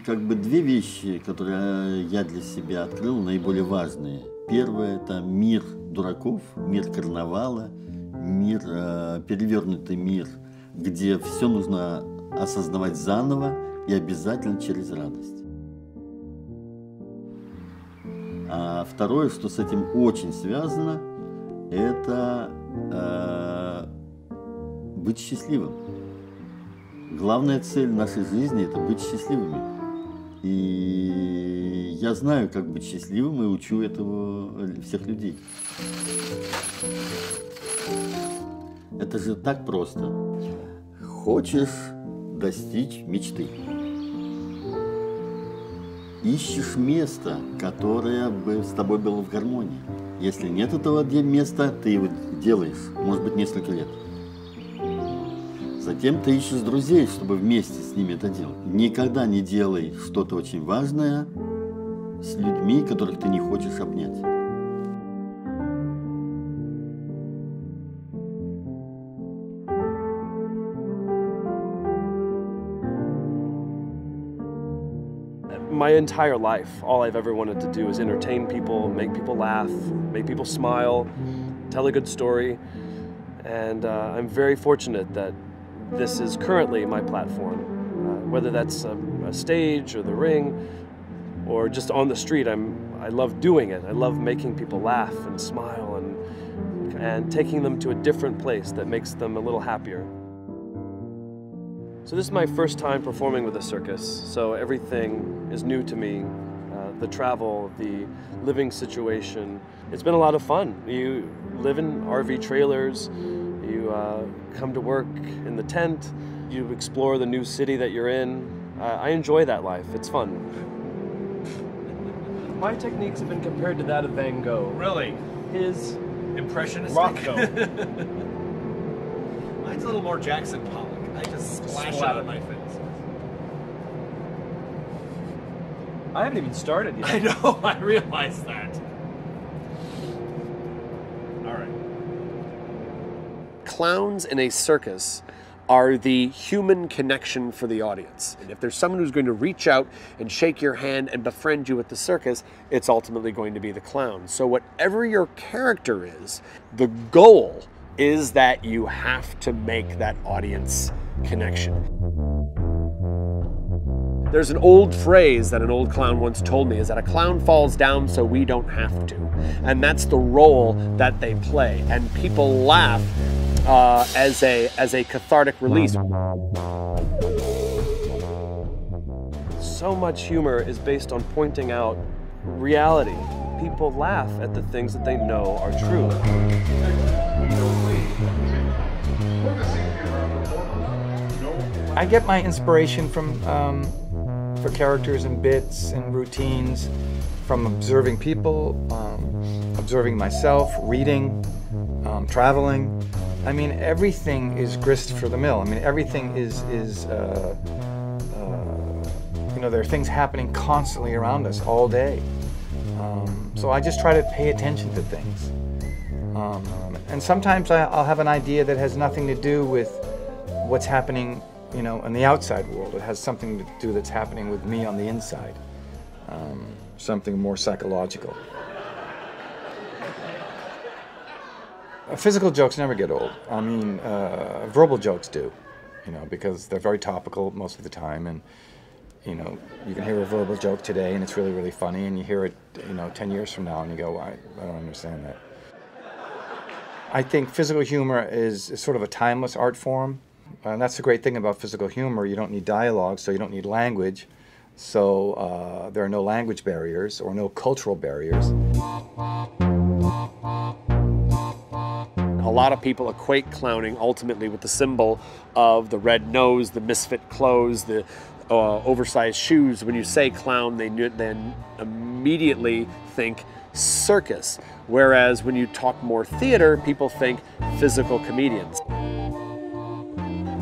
как бы две вещи, которые я для себя открыл, наиболее важные. Первое – это мир дураков, мир карнавала, мир, перевернутый мир, где все нужно осознавать заново и обязательно через радость. А второе, что с этим очень связано, это быть счастливым. Главная цель нашей жизни – это быть счастливыми. И я знаю, как быть счастливым, и учу этого всех людей. Это же так просто. Хочешь достичь мечты. Ищешь место, которое бы с тобой было в гармонии. Если нет этого места, ты его делаешь, может быть, несколько лет. Затем ты ищешь друзей, чтобы вместе с ними это делать. Никогда не делай что-то очень важное с людьми, которых ты не хочешь обнять. My entire life, all I've ever wanted to do is entertain people, make people laugh, make people smile, tell a good story. And I'm very fortunate that this is currently my platform. Whether that's a stage or the ring or just on the street, I love doing it. I love making people laugh and smile and taking them to a different place that makes them a little happier. So this is my first time performing with a circus, so everything is new to me. The travel, the living situation. It's been a lot of fun. You live in RV trailers, you come to work in the tent, you explore the new city that you're in. I enjoy that life, it's fun. My techniques have been compared to that of Van Gogh. Really? His impressionistic? Rothko. Mine's a little more Jackson Pollock. I just splash out of my face. I haven't even started yet. I know, I realize that. All right. Clowns in a circus are the human connection for the audience. And if there's someone who's going to reach out and shake your hand and befriend you at the circus, it's ultimately going to be the clown. So whatever your character is, the goal is that you have to make that audience connection. There's an old phrase that an old clown once told me, is that a clown falls down so we don't have to. And that's the role that they play. And people laugh as a cathartic release. So much humor is based on pointing out reality. People laugh at the things that they know are true. I get my inspiration from for characters and bits and routines from observing people, observing myself, reading, traveling. I mean, everything is grist for the mill. I mean, everything is you know, there are things happening constantly around us all day. So I just try to pay attention to things. And sometimes I'll have an idea that has nothing to do with what's happening, you know, in the outside world. It has something to do that's happening with me on the inside. Something more psychological. Physical jokes never get old. I mean, verbal jokes do, you know, because they're very topical most of the time. And, you know, you can hear a verbal joke today and it's really, really funny, and you hear it, you know, 10 years from now and you go, I don't understand that. I think physical humor is sort of a timeless art form. And that's the great thing about physical humor. You don't need dialogue, so you don't need language. So there are no language barriers or no cultural barriers. A lot of people equate clowning ultimately with the symbol of the red nose, the misfit clothes, the oversized shoes. When you say clown, they then immediately think circus. Whereas when you talk more theater, people think physical comedians.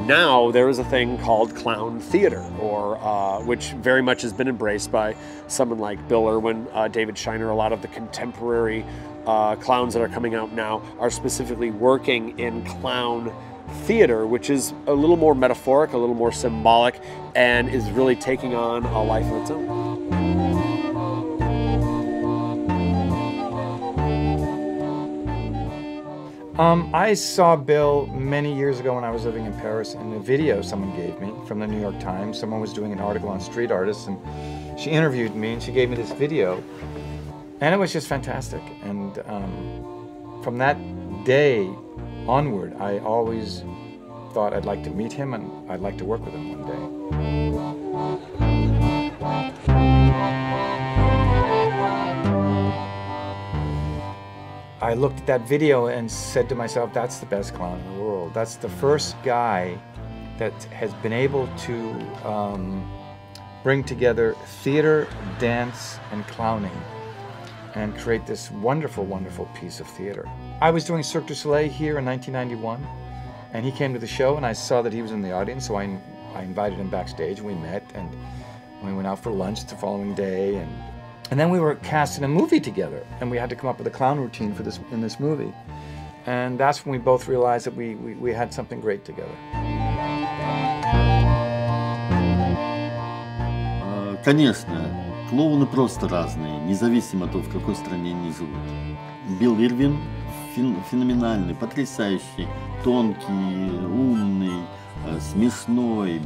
Now there is a thing called clown theater, or which very much has been embraced by someone like Bill Irwin, David Shiner. A lot of the contemporary clowns that are coming out now are specifically working in clown theater, which is a little more metaphoric, a little more symbolic, and is really taking on a life of its own. I saw Bill many years ago when I was living in Paris in a video someone gave me from the New York Times. Someone was doing an article on street artists, and she interviewed me and she gave me this video, and it was just fantastic. And from that day onward, I always thought I'd like to meet him and I'd like to work with him one day. I looked at that video and said to myself, that's the best clown in the world. That's the first guy that has been able to bring together theater, dance, and clowning and create this wonderful, wonderful piece of theater. I was doing Cirque du Soleil here in 1991, and he came to the show, and I saw that he was in the audience, so I invited him backstage, and we met, and we went out for lunch the following day, and then we were cast in a movie together, and we had to come up with a clown routine for in this movie. And that's when we both realized that we had something great together. Конечно, клоуны просто разные, независимо от того, в какой стране они живут. Билл Ирвин феноменальный, потрясающий, тонкий, умный, смешной,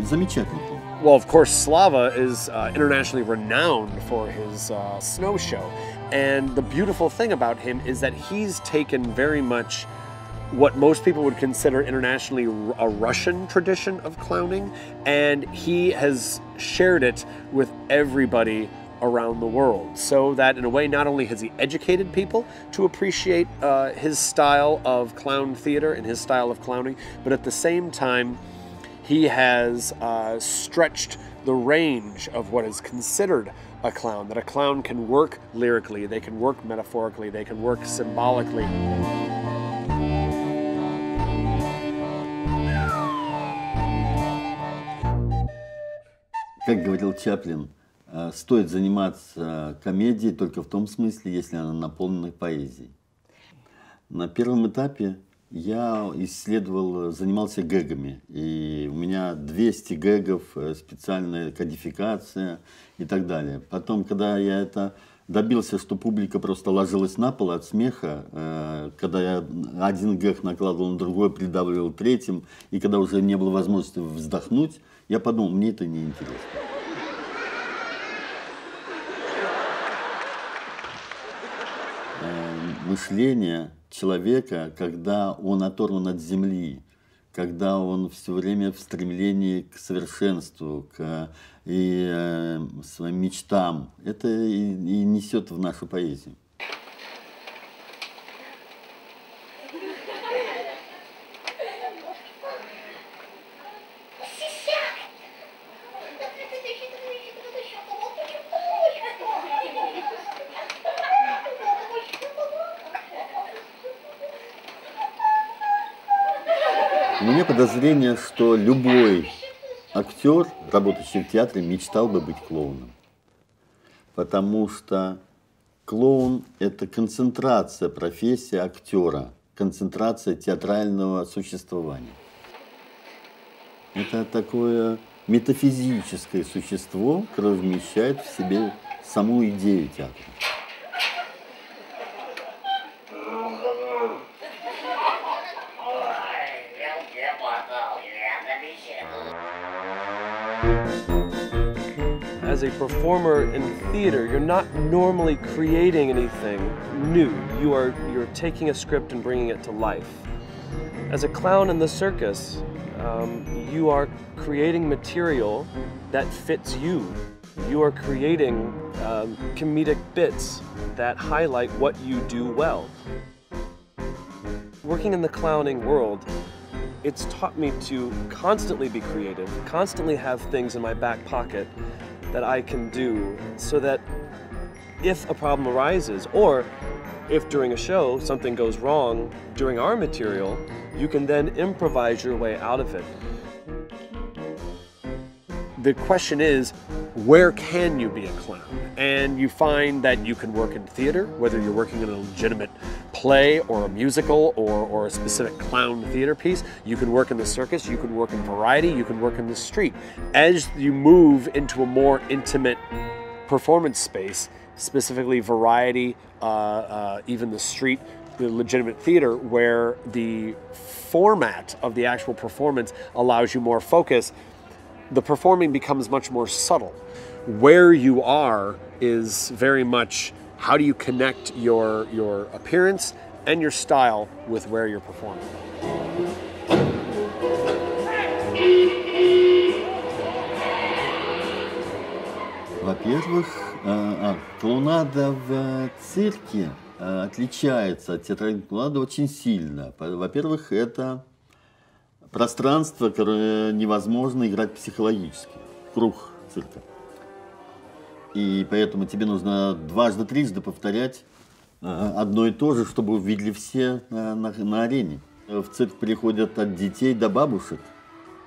замечательный клоун. Well, of course, Slava is internationally renowned for his snow show. And the beautiful thing about him is that he's taken very much what most people would consider internationally a Russian tradition of clowning, and he has shared it with everybody around the world. So that in a way, not only has he educated people to appreciate his style of clown theater and his style of clowning, but at the same time, he has stretched the range of what is considered a clown, that a clown can work lyrically, they can work metaphorically, they can work symbolically. Как говорил Чаплин, стоит заниматься комедией только в том смысле, если она наполнена поэзией. На первом этапе я занимался гэгами, и у меня 200 гэгов, специальная кодификация и так далее. Потом, когда я добился, что публика просто ложилась на пол от смеха, когда я один гэг накладывал на другой, придавливал третьим, и когда уже не было возможности вздохнуть, я подумал, мне это неинтересно. Мышление человека, когда он оторван от земли, когда он все время в стремлении к совершенству, к своим мечтам, это и несет в нашу поэзию. У меня подозрение, что любой актер, работающий в театре, мечтал бы быть клоуном. Потому что клоун – это концентрация профессии актера, концентрация театрального существования. Это такое метафизическое существо, которое вмещает в себе саму идею театра. As a performer in theater, you're not normally creating anything new. You're taking a script and bringing it to life. As a clown in the circus, you are creating material that fits you. You are creating comedic bits that highlight what you do well. Working in the clowning world, it's taught me to constantly be creative, constantly have things in my back pocket that I can do, so that if a problem arises, or if during a show something goes wrong during our material, you can then improvise your way out of it. the question is, where can you be a clown? And you find that you can work in theater, whether you're working in a legitimate play or a musical or a specific clown theater piece. You can work in the circus, you can work in variety, you can work in the street. As you move into a more intimate performance space, specifically variety, even the street, the legitimate theater, where the format of the actual performance allows you more focus, the performing becomes much more subtle. Where you are is very much how do you connect your appearance and your style with where you're performing. Во-первых, клоунада в цирке отличается от театральной клоунады очень сильно. Во-первых, это пространство, которое невозможно играть психологически, круг цирка. И поэтому тебе нужно дважды-трижды повторять одно и то же, чтобы увидели все на арене. В цирк приходят от детей до бабушек,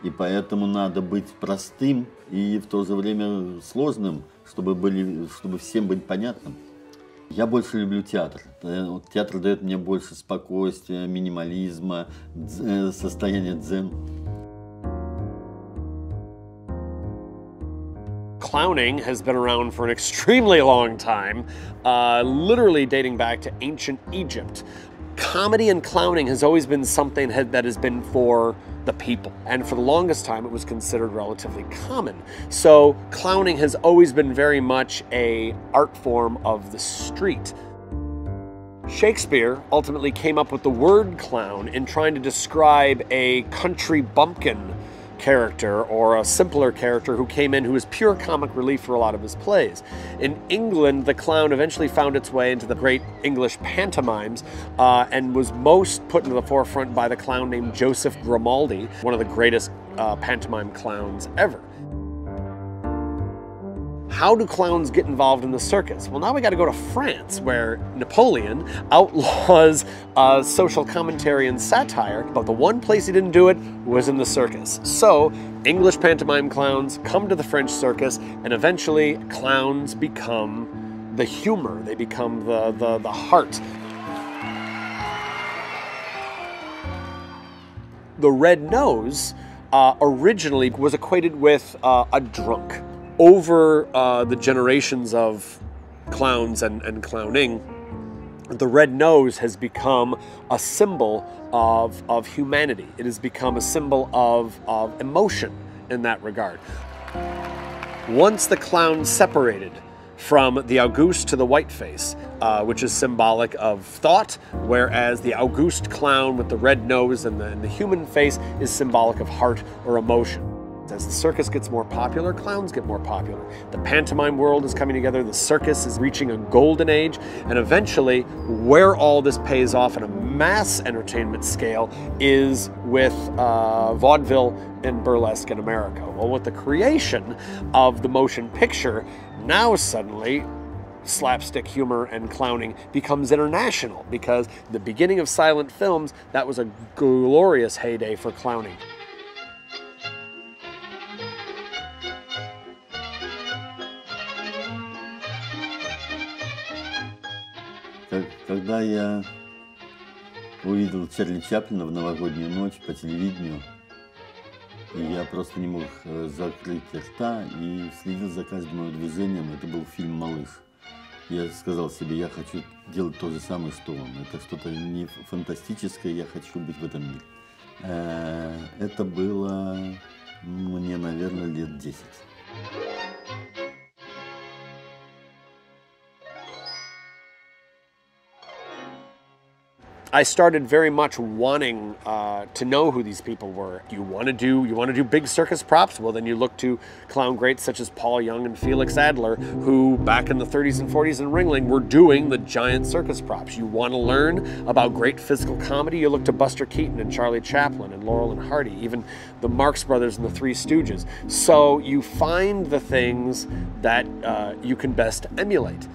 и поэтому надо быть простым и в то же время сложным, чтобы всем быть понятным. Я больше люблю театр. Театр дает мне больше спокойствия, минимализма, состояния дзен. Clowning has been around for an extremely long time, literally dating back to ancient Egypt. Comedy and clowning has always been something that has been for the people, and for the longest time it was considered relatively common. So clowning has always been very much an art form of the street. Shakespeare ultimately came up with the word clown in trying to describe a country bumpkin character or a simpler character who came in who was pure comic relief for a lot of his plays. In England, the clown eventually found its way into the great English pantomimes and was most put into the forefront by the clown named Joseph Grimaldi, one of the greatest pantomime clowns ever. How do clowns get involved in the circus? Well, now we got to go to France, where Napoleon outlaws social commentary and satire, but the one place he didn't do it was in the circus. So English pantomime clowns come to the French circus, and eventually clowns become the humor. They become the heart. The red nose originally was equated with a drunk. Over the generations of clowns and clowning, the red nose has become a symbol of humanity. It has become a symbol of emotion in that regard. Once the clown separated from the Auguste to the whiteface, which is symbolic of thought, whereas the Auguste clown with the red nose and the human face is symbolic of heart or emotion. As the circus gets more popular, clowns get more popular. The pantomime world is coming together, the circus is reaching a golden age, and eventually where all this pays off on a mass entertainment scale is with vaudeville and burlesque in America. Well, with the creation of the motion picture, now suddenly slapstick humor and clowning becomes international, because the beginning of silent films, that was a glorious heyday for clowning. Когда я увидел Чарли Чаплина в новогоднюю ночь по телевидению, я просто не мог закрыть рта и следил за каждым его движением. Это был фильм «Малыш». Я сказал себе, я хочу делать то же самое, что он. Это что-то не фантастическое, я хочу быть в этом мире. Это было мне, наверное, лет 10. I started very much wanting to know who these people were. You want to do big circus props? Well, then you look to clown greats such as Paul Young and Felix Adler, who back in the 30s and 40s in Ringling were doing the giant circus props. You want to learn about great physical comedy? You look to Buster Keaton and Charlie Chaplin and Laurel and Hardy, even the Marx Brothers and the Three Stooges. So you find the things that you can best emulate.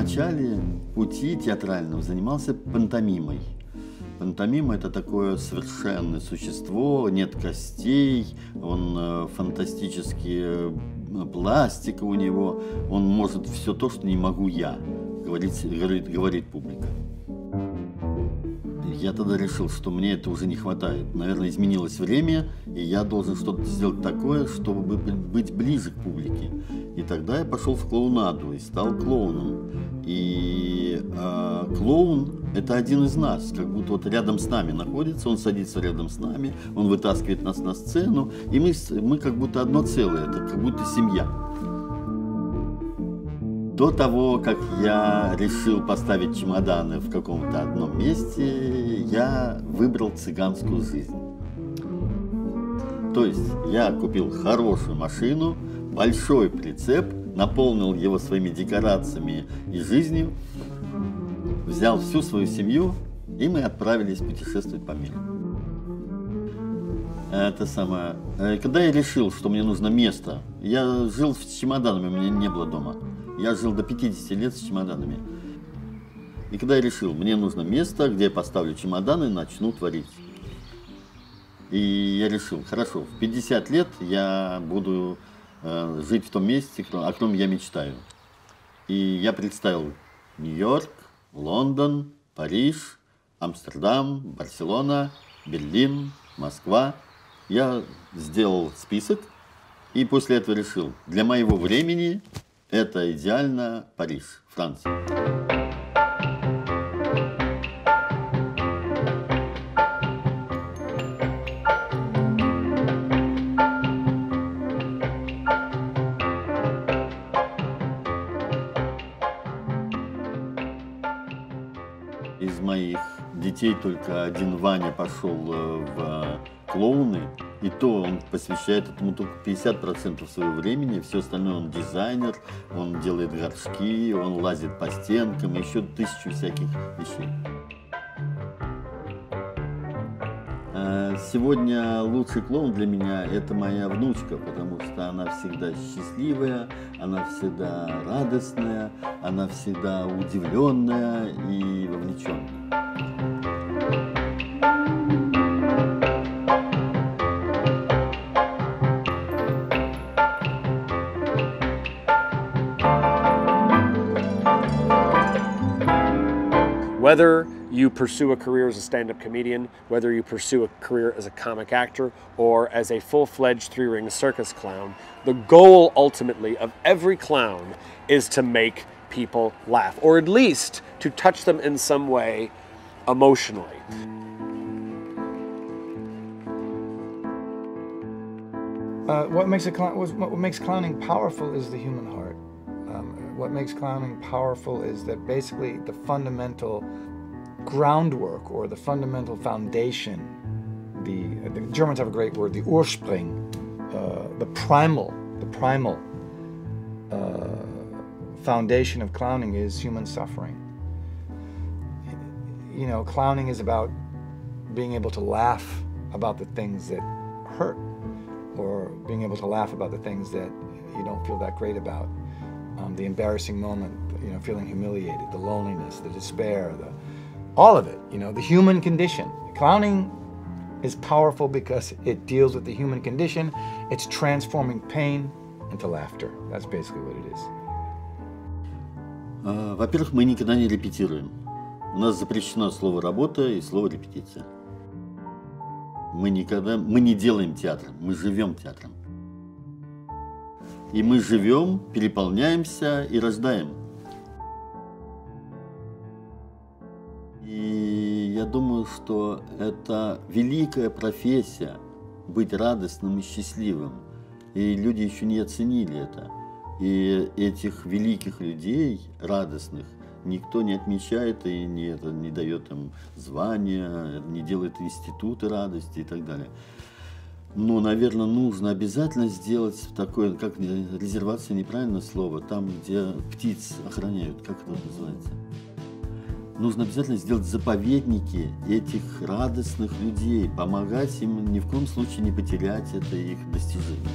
начале пути театрального занимался пантомимой. Пантомима – это такое совершенное существо, нет костей, он фантастически, пластика у него, он может все то, что не могу я, говорит публика. Я тогда решил, что мне это уже не хватает. Наверное, изменилось время, и я должен что-то сделать такое, чтобы быть ближе к публике. И тогда я пошел в клоунаду и стал клоуном. И клоун – это один из нас, как будто вот рядом с нами находится, он садится рядом с нами, он вытаскивает нас на сцену, и мы как будто одно целое, это как будто семья. До того, как я решил поставить чемоданы в каком-то одном месте, я выбрал цыганскую жизнь. То есть я купил хорошую машину, большой прицеп, наполнил его своими декорациями и жизнью, взял всю свою семью, и мы отправились путешествовать по миру. Это самое. Когда я решил, что мне нужно место, я жил с чемоданами, у меня не было дома. Я жил до 50 лет с чемоданами. И когда я решил, мне нужно место, где я поставлю чемоданы и начну творить. И я решил, хорошо, в 50 лет я буду жить в том месте, о котором я мечтаю. И я представил Нью-Йорк, Лондон, Париж, Амстердам, Барселона, Берлин, Москва. Я сделал список и после этого решил, для моего времени это идеально Париж, Франция. Из моих детей только один Ваня пошел в клоуны, и то он посвящает этому только 50% своего времени, все остальное он дизайнер, он делает горшки, он лазит по стенкам, еще 1000 всяких вещей. Сегодня лучший клоун для меня – это моя внучка, потому что она всегда счастливая, она всегда радостная, она всегда удивленная и вовлеченная. Whether you pursue a career as a stand-up comedian, whether you pursue a career as a comic actor, or as a full-fledged three-ring circus clown, the goal ultimately of every clown is to make people laugh, or at least to touch them in some way emotionally. What makes clowning powerful is the human heart. What makes clowning powerful is that basically the fundamental groundwork or the fundamental foundation, the Germans have a great word, the Ursprung, the primal foundation of clowning is human suffering. You know, clowning is about being able to laugh about the things that hurt, or being able to laugh about the things that you don't feel that great about. The embarrassing moment, you know, feeling humiliated, the loneliness, the despair, all of it, you know, the human condition. Clowning is powerful because it deals with the human condition. It's transforming pain into laughter. That's basically what it is. Во-первых, мы никогда не репетируем. У нас запрещено слово «работа» и слово «репетиция». Мы не делаем театр, мы живем театром. И мы живем, переполняемся и рождаем. И я думаю, что это великая профессия – быть радостным и счастливым. И люди еще не оценили это. И этих великих людей, радостных, никто не отмечает и не дает им звания, не делает институты радости и так далее. Но, наверное, нужно обязательно сделать такое, как резервация, неправильное слово, там, где птиц охраняют, как это называется. Нужно обязательно сделать заповедники этих радостных людей, помогать им, ни в коем случае не потерять это их достижение.